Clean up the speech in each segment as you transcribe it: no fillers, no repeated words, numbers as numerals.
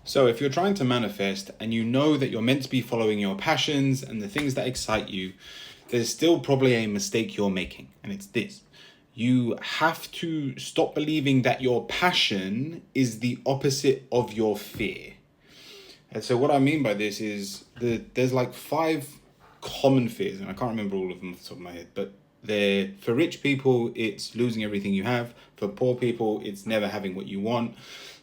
So if you're trying to manifest and you know that you're meant to be following your passions and the things that excite you, there's still probably a mistake you're making. And it's this. You have to stop believing that your passion is the opposite of your fear. And so what I mean by this is there's like 5 common fears, and I can't remember all of them off the top of my head, but they're, for rich people, it's losing everything you have. For poor people, it's never having what you want.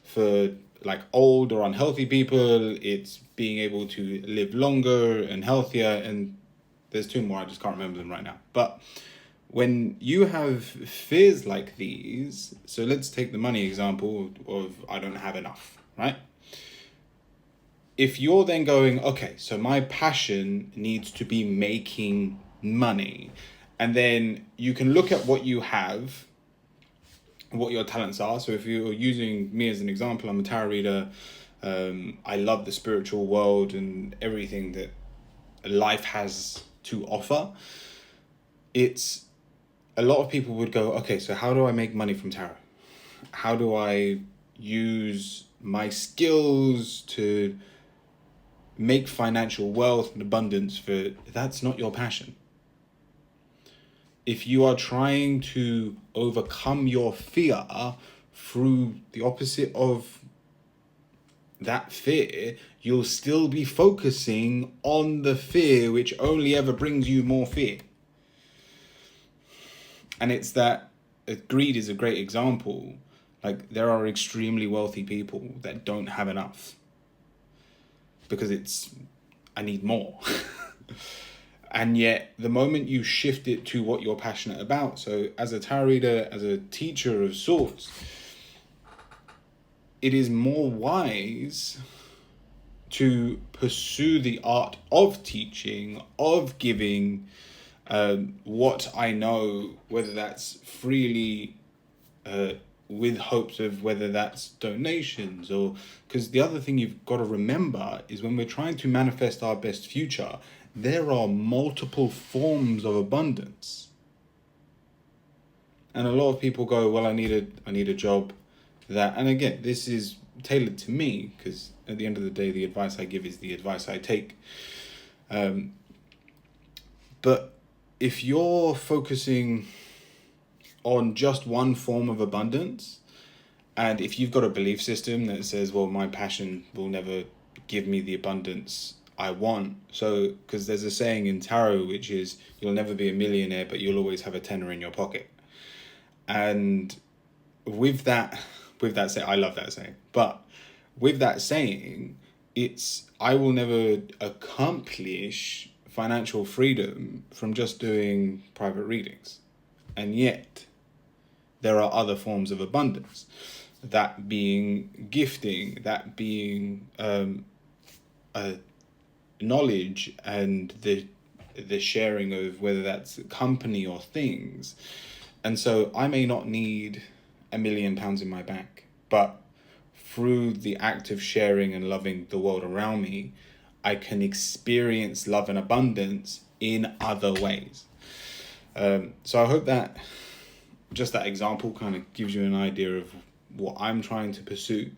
For like old or unhealthy people, it's being able to live longer and healthier. And there's 2 more, I just can't remember them right now. But when you have fears like these, so let's take the money example of I don't have enough, right? If you're then going, okay, so my passion needs to be making money, and then you can look at what you have, what your talents are. So if you're using me as an example, I'm a tarot reader. I love the spiritual world and everything that life has to offer. It's a lot of people would go, okay, so how do I make money from tarot? How do I use my skills to make financial wealth and abundance? For that's not your passion. If you are trying to overcome your fear through the opposite of that fear, you'll still be focusing on the fear, which only ever brings you more fear. And it's that greed is a great example. Like, there are extremely wealthy people that don't have enough because it's, I need more. And yet the moment you shift it to what you're passionate about, so as a tarot reader, as a teacher of sorts, it is more wise to pursue the art of teaching, of giving what I know, whether that's freely, with hopes of whether that's donations, or because the other thing you've got to remember is when we're trying to manifest our best future, there are multiple forms of abundance. And a lot of people go, well, I need a job that, and again, this is tailored to me because at the end of the day, the advice I give is the advice I take. But if you're focusing on just one form of abundance, and if you've got a belief system that says, well, my passion will never give me the abundance I want. So, because there's a saying in tarot, which is you'll never be a millionaire, but you'll always have a tenner in your pocket. And with that say, I love that saying, but with that saying, it's, I will never accomplish financial freedom from just doing private readings. And yet there are other forms of abundance, that being gifting, that being knowledge and the sharing of whether that's company or things. And so I may not need £1 million in my bank, but through the act of sharing and loving the world around me, I can experience love and abundance in other ways. So I hope that just that example kind of gives you an idea of what I'm trying to pursue.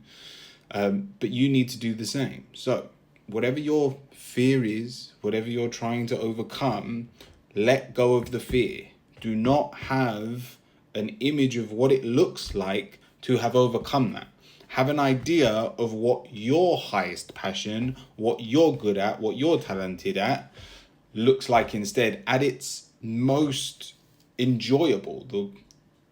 But you need to do the same. So whatever your fear is, whatever you're trying to overcome, let go of the fear. Do not have an image of what it looks like to have overcome that. Have an idea of what your highest passion, what you're good at, what you're talented at, looks like instead, at its most enjoyable,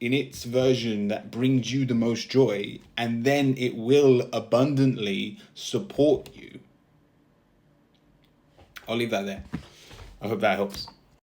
in its version that brings you the most joy, and then it will abundantly support you. I'll leave that there. I hope that helps.